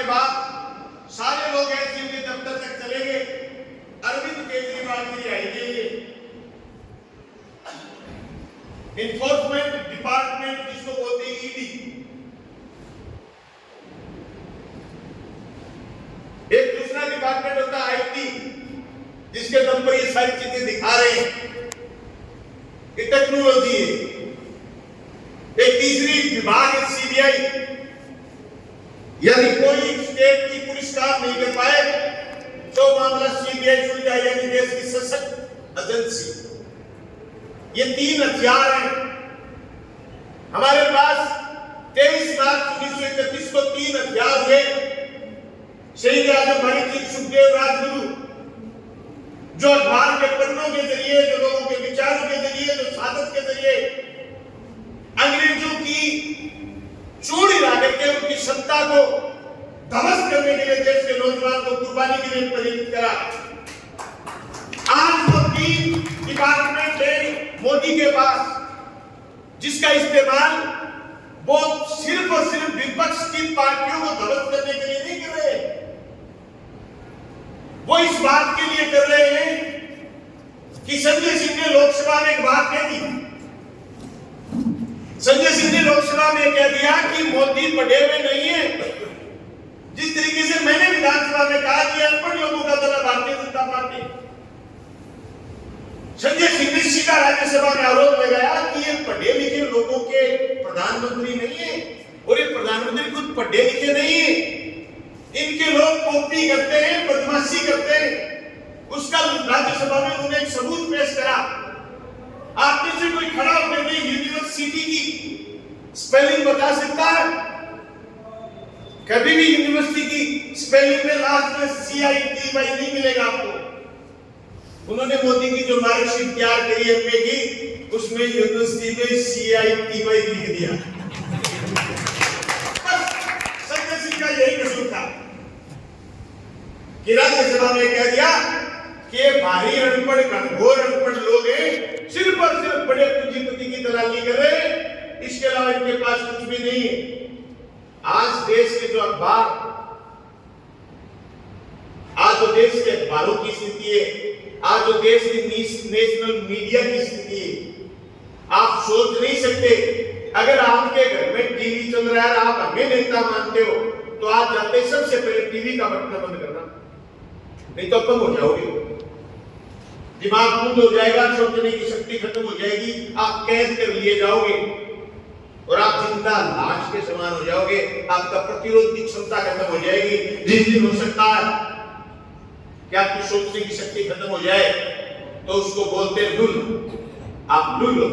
के बाद सारे लोग एसडीएम के दफ्तर तक चले गए। अरविंद केजरीवाल की रिहाई के लिए इन्फोर्समेंट डिपार्टमेंट, जिसको बोलते हैं ईडी, एक दूसरा डिपार्टमेंट होता है आईटी, जिसके दम पर ये सारी चीजें दिखा रहे हैं कि टेक्नोलॉजी है। एक तीसरी विभाग है सीबीआई, यानी कोई स्टेट की पुलिस काम नहीं कर पाए तो मामला सीबीआई सुलझाए, यानी देश की सशक्त एजेंसी। ये तीन हथियार हैं हमारे पास। 23 मार्च 1931 को तीन हथियार हुए। शहीद आजम भगत सिंह, सुखदेव, राजगुरु, जो अखबार के पन्नों के जरिए, जो लोगों के विचारों के जरिए, जो सादत के जरिए अंग्रेजों की चूड़ी ला करके उनकी सत्ता को ध्वस्त करने के लिए देश के नौजवान को कुर्बानी के लिए प्रेरित करा। आज वो तीन डिपार्टमेंट है मोदी के पास, जिसका इस्तेमाल वो सिर्फ और सिर्फ विपक्ष की पार्टियों को ध्वस्त करने के लिए नहीं कर रहे, वो इस बात के लिए कर रहे हैं कि संजय सिंह ने लोकसभा में एक बात कह दी। संजय सिंह ने लोकसभा में कह दिया कि मोदी पढ़े हुए नहीं है। जिस तरीके से मैंने विधानसभा में कहा कि अनपढ़ लोगों का दल भारतीय जनता पार्टी, संजय सिंह ने सीधा राज्यसभा में आरोप लगाया कि ये पढ़े लिखे लोगों के प्रधानमंत्री नहीं है, और ये प्रधानमंत्री खुद पढ़े लिखे नहीं है। इनके लोग कॉपी करते हैं, बदमाशी करते हैं। उसका राज्यसभा में उन्होंने एक सबूत पेश करा। आप में से कोई खड़ा होकर के यूनिवर्सिटी की स्पेलिंग बता सकता है? कभी भी यूनिवर्सिटी की स्पेलिंग में लास्ट में CITY नहीं मिलेगा आपको। उन्होंने मोदी की जो मार्कशीट तैयार करी है एमए की, उसमें यूनिवर्सिटी में CITY लिख दिया। संजय सिंह का यही कसूर था कि राज्यसभा में कह दिया कि भारी अनपढ़, घनघोर अनपढ़ लोग हैं, सिर्फ और सिर्फ बड़े पूंजीपति की दलाली कर रहे हैं, इसके अलावा इनके पास कुछ भी नहीं है। आज देश के जो अखबार, आज जो देश के अखबारों की स्थिति है, आज जो देश की नेशनल मीडिया की स्थिति है, आप सोच नहीं सकते। अगर आपके घर में टीवी चल रहा है, आप हमें नेता मानते हो, तो आप जाते सबसे पहले टीवी का बटन बंद करना, नहीं तो कम हो जाओगे, दिमाग बंद हो जाएगा, सोचने की शक्ति खत्म हो जाएगी, आप कैद कर लिए जाओगे और आप जिंदा लाश के समान हो जाओगे। आपका प्रतिरोध की क्षमता खत्म हो जाएगी। जिस दिन हो सकता है कि आपकी सोचने की शक्ति खत्म हो जाए, तो उसको बोलते हैं लुल, आप लुल हो।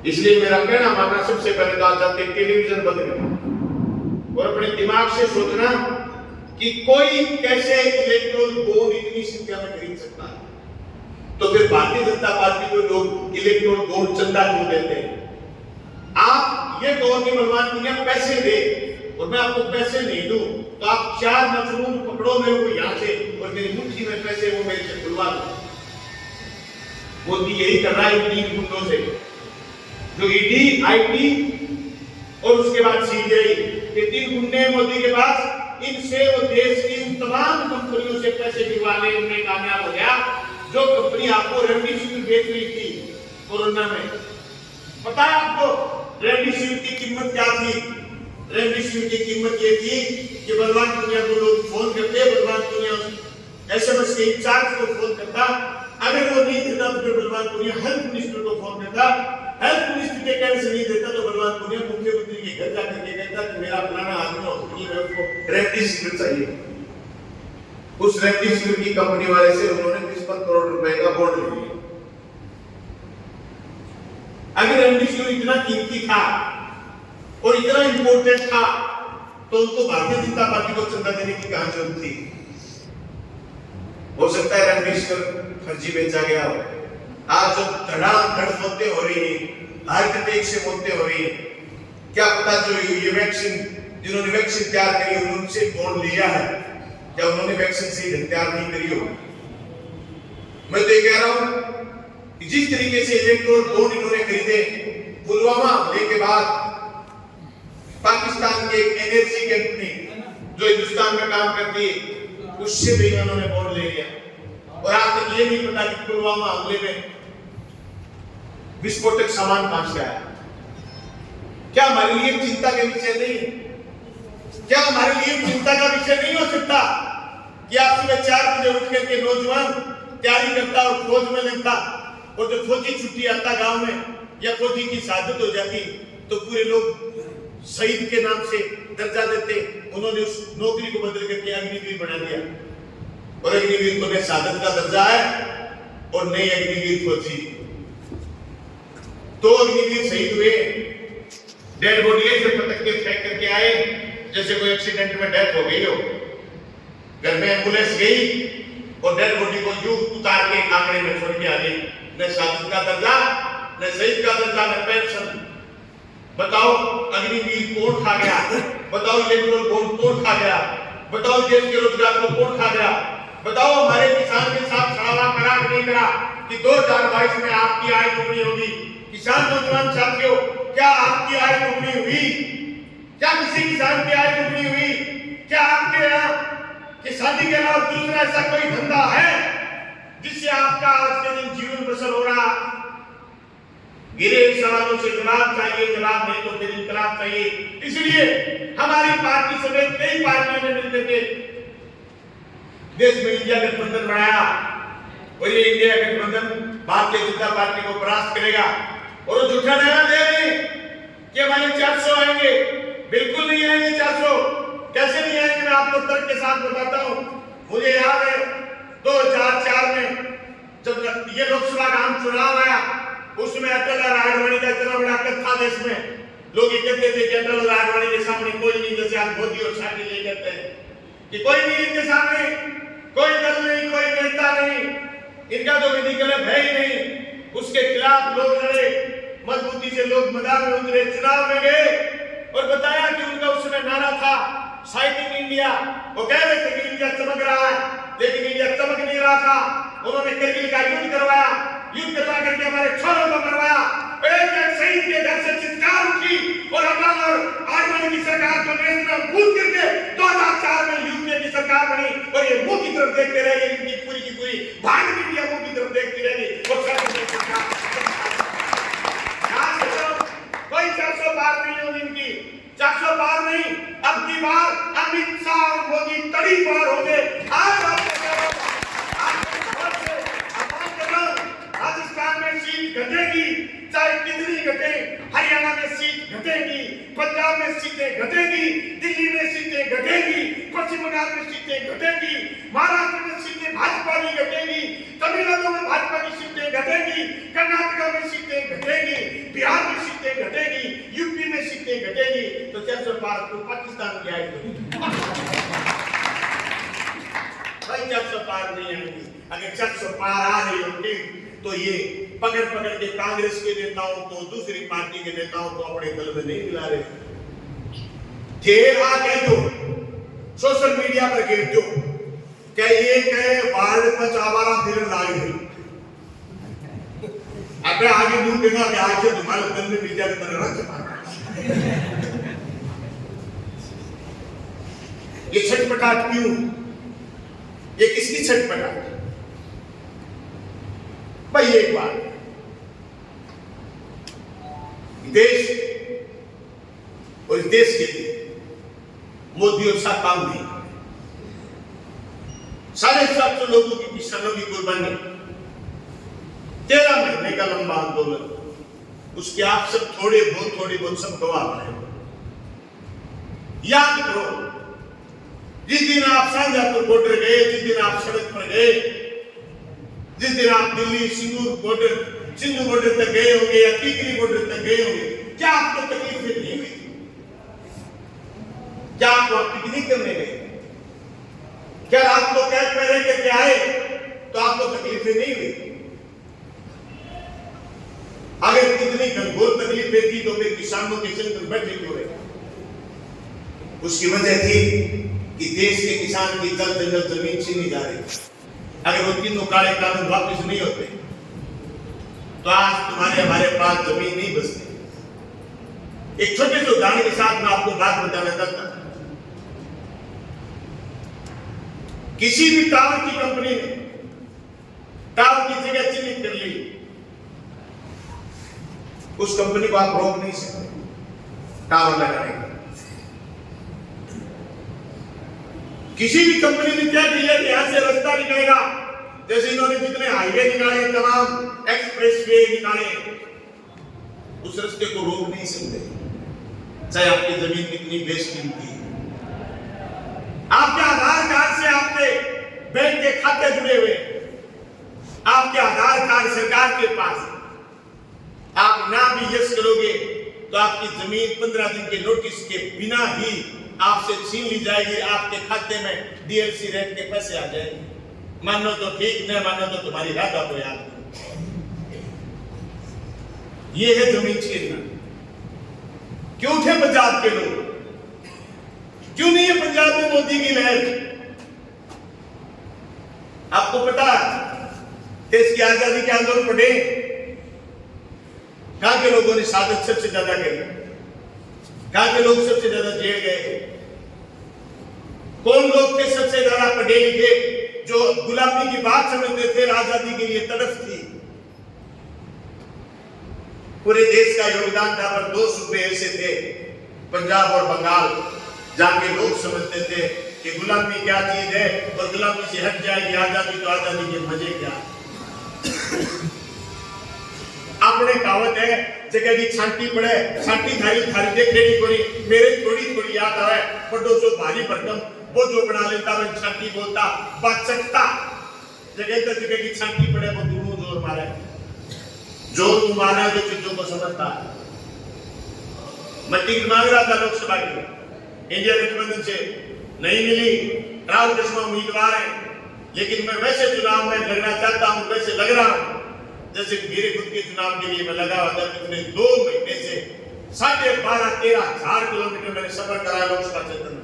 इसलिए मेरा कहना मानना, सबसे पहले तो आप जाते टेलीविजन बंद करें और अपने दिमाग से सोचना कि कोई कैसे इलेक्ट्रॉन बॉन्ड इतनी संख्या में खरीद सकता है। तो फिर भारतीय जनता पार्टी को लोग इलेक्ट्रॉन बॉन्ड चंदा क्यों देते हैं? आप ये कहो कि बलवान पुनिया पैसे दे और मैं आपको पैसे नहीं दूं, तो आप 4 मजलूम पकड़ो मेरे को यहां से और मेरी मुट्ठी में पैसे वो मेरे से खुलवा दो। मोदी यही कर रहा है तीन गुंडों से, जो ईडी, आईटी और उसके बाद सीबीआई, ये तीन गुंडे मोदी के पास। इनसे वो देश की उन तमाम कंपनियों से पैसे गिरवाने में कामयाब हो गया, जो कंपनी आपको रेमडेसिविर बेच रही थी कोरोना में। पता है आपको रेमडेसिविर की कीमत क्या थी? रेमडेसिविर की कीमत ये थी कि बलवान पुनिया को लोग फोन करते, बलवान पुनिया SMS के इंचार्ज को फोन करता, अगर वो नहीं देता तो फिर बलवान पुनिया हेल्थ मिनिस्टर को फोन करता, हेल्थ मिनिस्टर के कहने से नहीं देता तो बलवान पुनिया मुख्यमंत्री के घर जाकर के कहता कि मेरा फलाना आदमी हॉस्पिटल में, उसको रेमडेसिविर चाहिए। उस रेमडेसिविर की कंपनी वाले से उन्होंने 55 करोड़ रुपए का बॉन्ड ले लिया। अगर रेमडेसिविर इतना कीमती था और इतना इंपॉर्टेंट था, तो उनको भारतीय जनता पार्टी को चंदा देने की कहां जरूरत थी? हो सकता है रेमडेसिविर फर्जी बेचा गया हो। आज जो धड़ाधड़ मौतें हो रही है, हार्ट अटैक से मौतें हो रही है, क्या पता जो ये वैक्सीन, जिन्होंने वैक्सीन तैयार करी है उनसे बॉन्ड लिया है, क्या उन्होंने वैक्सीन से तैयार नहीं करी हो? मैं तो ये कह रहा हूं कि जिस तरीके से इलेक्ट्रॉन बॉन्ड इन्होंने खरीदे पुलवामा हमले के बाद, पाकिस्तान की एक एनर्जी कंपनी हिंदुस्तान में काम करती है, उससे भी उन्होंने वोट ले लिया। और आज तक ये नहीं पता कि पुलवामा हमले में विस्फोटक सामान कहां से आया। क्या हमारे लिए चिंता का विषय नहीं है? क्या हमारे लिए चिंता का विषय नहीं हो सकता कि आप सुबह 4 बजे उठ करके नौजवान तैयारी करता और फौज में लगता, और जब फौजी छुट्टी आता गांव में या फौजी की शहादत हो जाती तो पूरे लोग शहीद के नाम से दर्जा देते। उन्होंने उस नौकरी को बदल करके अग्निवीर बना दिया, और अग्निवीर को न शहादत का दर्जा है और नई अग्निवीर फौजी। तो अग्निवीर शहीद हुए, डेड बॉडी ऐसे पटक के फेंक करके आए जैसे कोई एक्सीडेंट में डेथ हो गई हो। घर में एम्बुलेंस गई और डेड बॉडी को यूं उतार के आंगने में छोड़ के आ गई। न शहादत का दर्जा, न शहीद का दर्जा, न पेंशन। बताओ अग्निवीर कौन खा गया? बताओ इलेक्ट्रोल बॉन्ड कौन खा गया? बताओ देश के रोजगार को कौन खा गया? बताओ हमारे किसान के साथ छलावा करा नहीं करा कि 2022 में आपकी आय दुगनी होगी। किसान नौजवान साथियों, क्या आपकी आय दुगनी हुई? क्या किसी किसान की आय दुगनी हुई? क्या आपके यहाँ किसानी के अलावा दूसरा ऐसा कोई धंधा है जिससे आपका आज के दिन जीवन बसर हो रहा? गिरे सवालों से जवाब चाहिए, जवाब नहीं तो फिर इंकलाब चाहिए। इसलिए हमारी पार्टी समेत कई पार्टियों ने मिलकर के देश में इंडिया गठबंधन बनाया, और ये इंडिया गठबंधन भारतीय जनता पार्टी को परास्त करेगा। और वो झूठा नारा दे रहे कि हमारे 400 आएंगे। बिल्कुल नहीं आएंगे 400। कैसे नहीं आएंगे? मैं आपको तर्क के साथ बताता हूं। मुझे याद है 2004 में जब ये लोकसभा का आम चुनाव आया, उसमें अटल और आडवाणी का इतना बड़ा कथा देश में लोग ये कहते थे कि अटल और आडवाणी के सामने कोई नहीं, जैसे आज मोदी और शादी ये कहते हैं कि कोई नहीं इनके सामने, कोई दल नहीं, कोई नेता नहीं, इनका तो विधिकल्प है ही नहीं। उसके खिलाफ लोग लड़े, मजबूती से लोग मैदान में उतरे, चुनाव में गए, और बताया कि उनका उसमें नारा था शाइनिंग इंडिया। वो कह रहे थे कि इंडिया चमक रहा है, लेकिन इंडिया चमक नहीं रहा था। उन्होंने करगिल का युद्ध करवाया, युद्ध करवा करके हमारे छोरों को मरवाया। एक शहीद के घर से चित्कार उठी, और अटल और आडवाणी की सरकार को नेशनल भूल करके 2004 में यूपीए की सरकार बनी, और ये मुंह की तरफ देखते रह गए। इनकी पूरी की पूरी भारत इंडिया मुंह की तरफ देखती रह गई। कोई 400 पार नहीं होगी इनकी, 400 पार नहीं। अब की बार अमित शाह और मोदी तड़ी पार होंगे। आज राजस्थान में सीट घटेगी, चाहे कितनी घटे। हरियाणा में सीट घटेगी, पंजाब में सीटें घटेगी, दिल्ली में सीटें घटेगी, पश्चिम बंगाल में सीटें घटेगी, महाराष्ट्र में सीटें भाजपा की घटेगी, तमिलनाडु में भाजपा की सीटें घटेगी, कर्नाटका में सीटें घटेगी, बिहार में सीटें घटेगी, यूपी में सीटें घटेगी। तो 400 पार तो पाकिस्तान की आएगी भाई, 400 पार नहीं आएगी। अगर 400 पार आ रही होती तो ये पकड़ पकड़ के कांग्रेस के नेताओं को, दूसरी पार्टी के नेताओं को अपने दल में नहीं मिला रहे थे। आके जो सोशल मीडिया पर गिर दो क्या ये कहे वार्ड पर आवारा फिर लाए थे। अब आगे दूर देखा कि आज से तुम्हारे दल में मीडिया की तरह ये छटपटाहट क्यों? ये किसकी छटपटाहट? भाई एक बात, देश और इस देश के लिए मोदी और शाह काम नहीं। 750 लोगों की किसानों की कुर्बानी, 13 महीने का लंबा आंदोलन, उसके आप सब थोड़े बहुत सब गवाह रहे। याद करो, जिस दिन आप शाहजहांपुर बॉर्डर गए, जिस दिन आप सड़क पर गए, जिस दिन आप दिल्ली सिंधु बॉर्डर तक गए होंगे या टीकरी बॉर्डर तक गए होंगे, क्या आपको तकलीफें नहीं हुई? क्या आपको पिकनिक करने गए? क्या रात को कैद में रह करके आए तो आपको तकलीफें नहीं हुई? अगर कितनी घनघोर तकलीफें थी तो फिर किसानों के संग बैठे क्यों रहे? उसकी वजह थी कि देश के किसान की जल जंगल जमीन छीनी जा रही। अगर वो तीनों काले कानून वापस नहीं होते तो आज तुम्हारे हमारे पास जमीन नहीं बचती। एक छोटे से उदाहरण के साथ मैं आपको बात बताना चाहता हूं। किसी भी टावर की कंपनी ने टावर की जगह चिन्हित कर ली, उस कंपनी को आप रोक नहीं सकते टावर लगाने का। किसी भी कंपनी ने क्या किया कि यहां से रास्ता निकलेगा, जैसे इन्होंने जितने हाईवे निकाले, तमाम एक्सप्रेसवे निकाले, उस रास्ते को रोक नहीं सकते, चाहे आपकी जमीन कितनी बेशकीमती है। आपके आधार कार्ड से आपके बैंक के खाते जुड़े हुए, आपके आधार कार्ड सरकार के पास, आप ना भी यस करोगे तो आपकी जमीन 15 दिन के नोटिस के बिना ही आपसे छीन ली जाएगी, आपके खाते में डीएलसी रेट के पैसे आ जाएंगे। मानो तो ठीक, नहीं मानो तो तुम्हारी राधा को याद करो। ये है जमीन छीनना। क्यों थे पंजाब के लोग? क्यों नहीं है पंजाब में मोदी की लहर? आपको पता देश की आजादी के आंदोलन पढ़े, कहां के लोगों ने शहादत सबसे ज्यादा करी, कहां के लोग सबसे ज्यादा जेल गए, कौन लोग थे सबसे ज्यादा पढ़े लिखे जो गुलामी की बात समझते थे, आजादी के लिए तड़फ थी। पूरे देश का योगदान था, पर 2 सूबे ऐसे थे, पंजाब और बंगाल, जहां के लोग समझते थे कि गुलामी क्या चीज है और गुलामी से हट जाएगी आजादी, तो आजादी के मजे क्या। आपने कहावत है जगह की छांटी पड़े, छांटी थारी थारी देखेड़ी कोरी, मेरे थोड़ी थोड़ी याद आवे बड़ो सो भारी भरकम, वो जो बना लेता मैं छांटी बोलता बात सकता, जगह की छांटी पड़े वो दोनों जोर मारे, जोर मारा जो चीजों को समझता है। मैं टिकट मांग रहा था लोकसभा की, इंडिया गठबंधन से नहीं मिली, राहुल कृष्ण उम्मीदवार है, लेकिन मैं वैसे चुनाव में लड़ना चाहता हूं, वैसे लग रहा हूं जैसे मेरे खुद के चुनाव के लिए मैं लगा हुआ था। पिछले 2 महीने से 12,500-13 हजार किलोमीटर मैंने सफर कराया लोकसभा क्षेत्र में।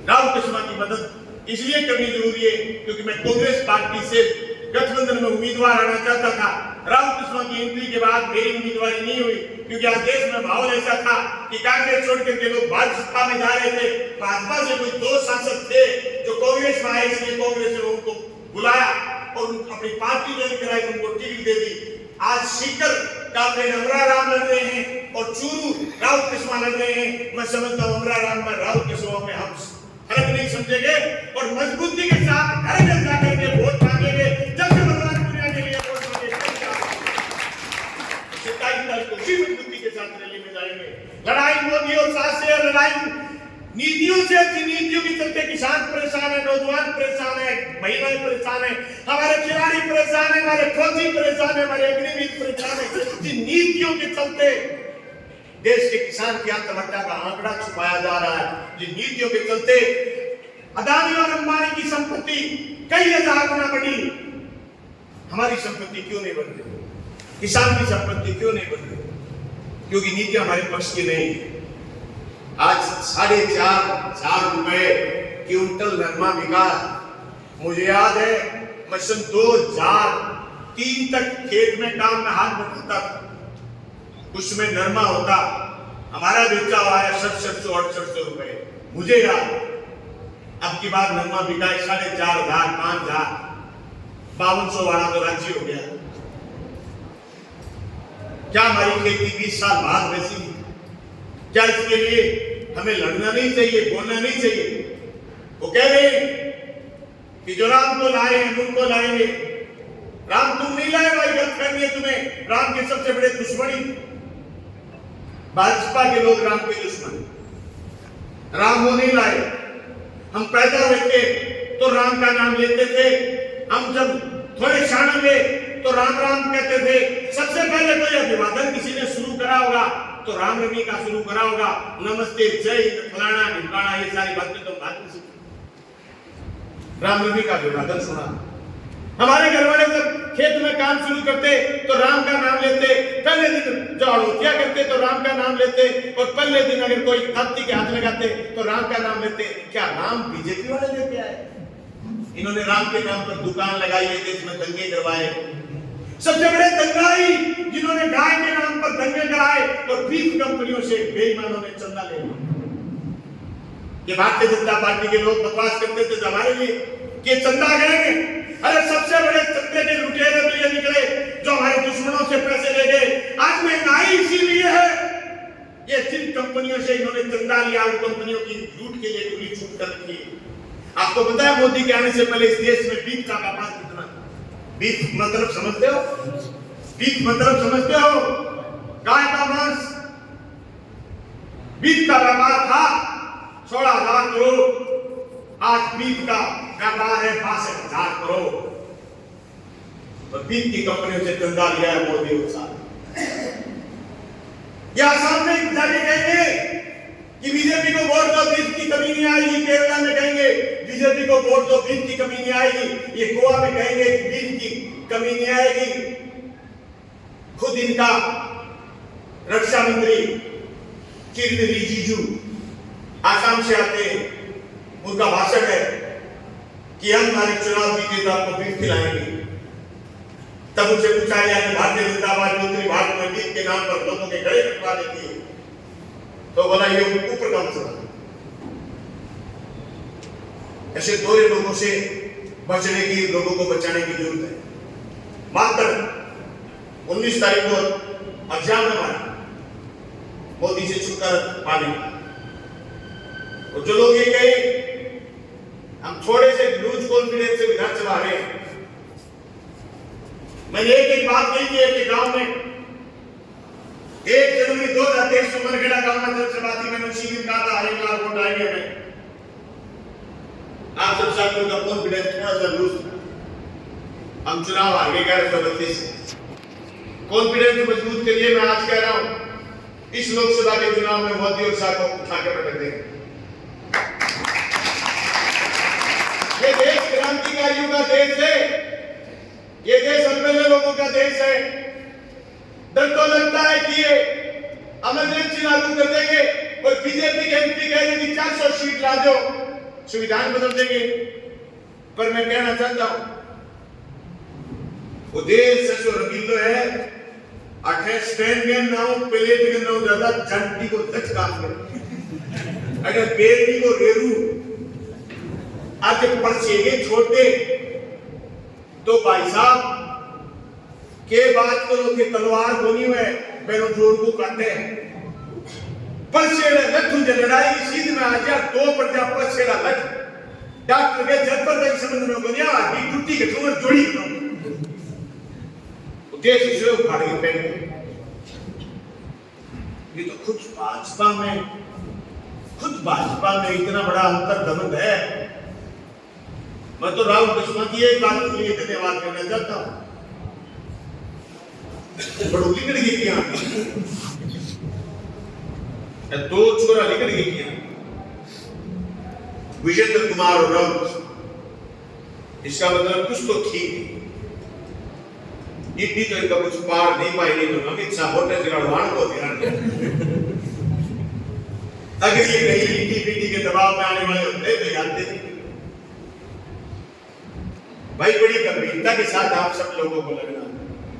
राहुल कृष्ण की मदद इसलिए करनी जरूरी है क्योंकि मैं कांग्रेस पार्टी से गठबंधन में उम्मीदवार आना चाहता था। राहुल कृष्ण की एंट्री के बाद मेरी उम्मीदवारी नहीं हुई क्योंकि आज देश में माहौल ऐसा था कि कांग्रेस छोड़कर के लोग भाजपा में जा रहे थे। भाजपा से कोई 2 सांसद थे जो कांग्रेस में आए, इसलिए कांग्रेस ने उनको बुलाया और अपनी पार्टी ज्वाइन कराई, उनको टिकट दे दी। आज सीकर कांग्रेस अमरा राम लड़ रहे हैं और चूरू राहुल कृष्ण लड़ रहे हैं। मैं समझता हूँ अमरा राम में राहुल कृष्ण में हम फर्क नहीं समझेंगे और मजबूती के साथ घर घर जाकर के वोट मांगेंगे। जब से भगवान दुनिया के लिए वोट मांगेंगे 27 तारीख को उसी मजबूती के साथ रैली में जाएंगे। लड़ाई मोदी और साथ से लड़ाई नीतियों से, नीतियों के चलते किसान परेशान है, नौजवान परेशान है, महिलाएं परेशान है, हमारे खिलाड़ी परेशान है, हमारे फौजी परेशान है, हमारे अग्निवीर परेशान है। जिन नीतियों के चलते देश के किसान की आत्महत्या का आंकड़ा छुपाया जा रहा है, जिन नीतियों के चलते अदानी और अंबानी की संपत्ति कई हजार गुना बढ़ी, हमारी संपत्ति क्यों नहीं बढ़ रही? किसान की संपत्ति क्यों नहीं बढ़ रही? क्योंकि नीतियां हमारे पक्ष की नहीं है। आज 4.5 रुपए क्विंटल नरमा बिका। मुझे याद है मैं सन 2003 तक खेत में काम में हाथ बटाता था, उसमें नरमा होता, हमारा बेचा हुआ है 700-800 रुपए। मुझे याद अब की बार नरमा बिका 4,500, 5,000, 5200 वाला तो राज्य हो गया। क्या हमारी खेती 20 साल बाद वैसी? क्या इसके लिए हमें लड़ना नहीं चाहिए, बोलना नहीं चाहिए? वो कह रहे कि जो राम को लाए हैं उनको लाएंगे। राम तुम नहीं लाए भाई, गलतफहमी है तुम्हें। राम के सबसे बड़े दुश्मनी भाजपा के लोग, राम के दुश्मन। राम वो नहीं लाए। हम पैदा हुए थे तो राम का नाम लेते थे, हम जब थोड़े शान हुए तो राम राम कहते थे। सबसे पहले कोई अभिवादन किसी ने शुरू करा होगा तो राम रवि का शुरू करा होगा, नमस्ते, जय हिंद, फलाना ढिमकाना, ये सारी बातें तो बाद में सीखी। राम रवि का अभिवादन सुना। हमारे घर वाले जब खेत में काम शुरू करते तो राम का नाम लेते। पहले दिन जो आलोचना करते तो राम का नाम लेते, और पहले दिन अगर कोई धरती के हाथ लगाते तो राम का नाम लेते। क्या राम बीजेपी वाले लेके आए? इन्होंने राम के नाम पर दुकान लगाई है, देश में दंगे करवाए। सबसे बड़े दंगाई जिन्होंने गाय के नाम पर दंगे कराए और बीफ कंपनियों से बेईमानों ने चंदा ले लिया। ये भारतीय जनता पार्टी के लोग बकवास करते थे हमारे लिए कि चंदा करेंगे। अरे सबसे बड़े चंदे के लुटेरे तो ये निकले जो हमारे दुश्मनों से पैसे ले गए। आज महंगाई इसीलिए है, ये जिन कंपनियों से इन्होंने चंदा लिया उन कंपनियों की लूट के लिए पूरी छूट कर रखी है। आपको पता है मोदी के आने से पहले इस देश में बीफ का व्यापार कितना, बीफ मतलब समझते हो, बीफ मतलब समझते हो, गाय का मांस, बीफ का व्यापार था 16,000 करोड़। आज बीफ का व्यापार है 62,000 करोड़। और बीफ की कंपनियों से चंदा लिया है मोदी और साथ। या सामने जाके कहेंगे कि बीजेपी को वोट दो बीफ की कमी नहीं आएगी, केरला में कहेंगे बीजेपी को वोट दो बीफ की कमी नहीं आएगी, ये गोवा में कहेंगे कि बीफ की कमी नहीं आएगी। खुद इनका रक्षा मंत्री किरण रिजिजू आसाम से आते हैं, उनका भाषण है कि हम हमारे चुनाव जीते तो आपको बीफ खिलाएंगे। तब उनसे पूछा गया कि भारतीय जनता पार्टी उत्तरी भारत में बीफ के नाम पर लोगों के गले कटवा देती है, तो बोला ये ऊपर का मसला। ऐसे दोहरे लोगों से बचने की, लोगों को बचाने की जरूरत है। मात्र 19 तारीख को एग्जाम हमारा मोदी से छुटकारा पाने का। और जो लोग ये कहे हम थोड़े से लूज कॉन्फिडेंस से विधानसभा आ रहे हैं, मैंने एक बात कही थी कि गांव में 1 जनवरी 2023 को मनखेड़ा गांव में जनसभा थी, मैंने उसी दिन कहा था 1 लाख वोट आएंगे। मैं आप सब साथियों का कॉन्फिडेंस थोड़ा सा लूज था, हम चुनाव आगे कह रहे थे। कॉन्फिडेंस मजबूत के लिए मैं आज कह रहा हूं इस लोकसभा के चुनाव में मोदी और शाह को उठा के पटक देंगे। ये देश क्रांतिकारियों का देश है, ये देश अनबेले लोगों का देश है। डर तो लगता है कि ये इमरजेंसी लागू कर देंगे और बीजेपी के एमपी कहेंगे कि 400 सीट ला दो, संविधान बदल देंगे। पर मैं कहना चाहता हूं वो देश ऐसा रंगीलो है, 8 स्टैंड के नाउ प्लेट के नाउ ज्यादा जंटी को दच काम कर। अगर बेटी को रेरू आज परसेगे छोड़ दे तो भाई साहब के बात करो कि तलवार बोनी हुए मैंने जोड़ को काटे परसेड़ा लठ तुझे लड़ाई सीध में आ जा तो पर जा परसेड़ा लठ डॉक्टर के जबर तक समझ में बोलिया हड्डी टूटी के ठोर जोड़ी देश इसे उखाड़ के फेंक। ये तो खुद भाजपा में इतना बड़ा अंतर दमन है। मैं तो राहुल कृष्णा की एक बात के लिए धन्यवाद करना चाहता हूं। बड़ो लिखड़ गई क्या दो छोरा लिखड़ गई क्या विजेंद्र कुमार और राहुल कृष्णा, इसका मतलब कुछ तो ठीक है। इतनी तो इनका कुछ पार नहीं पाई, नहीं तो अमित शाह वोटर जगड़वाण को ध्यान अगर ये कहीं ईडीपीडी के दबाव में आने वाले होते तो जानते थे। भाई बड़ी गंभीरता के साथ आप सब लोगों को लग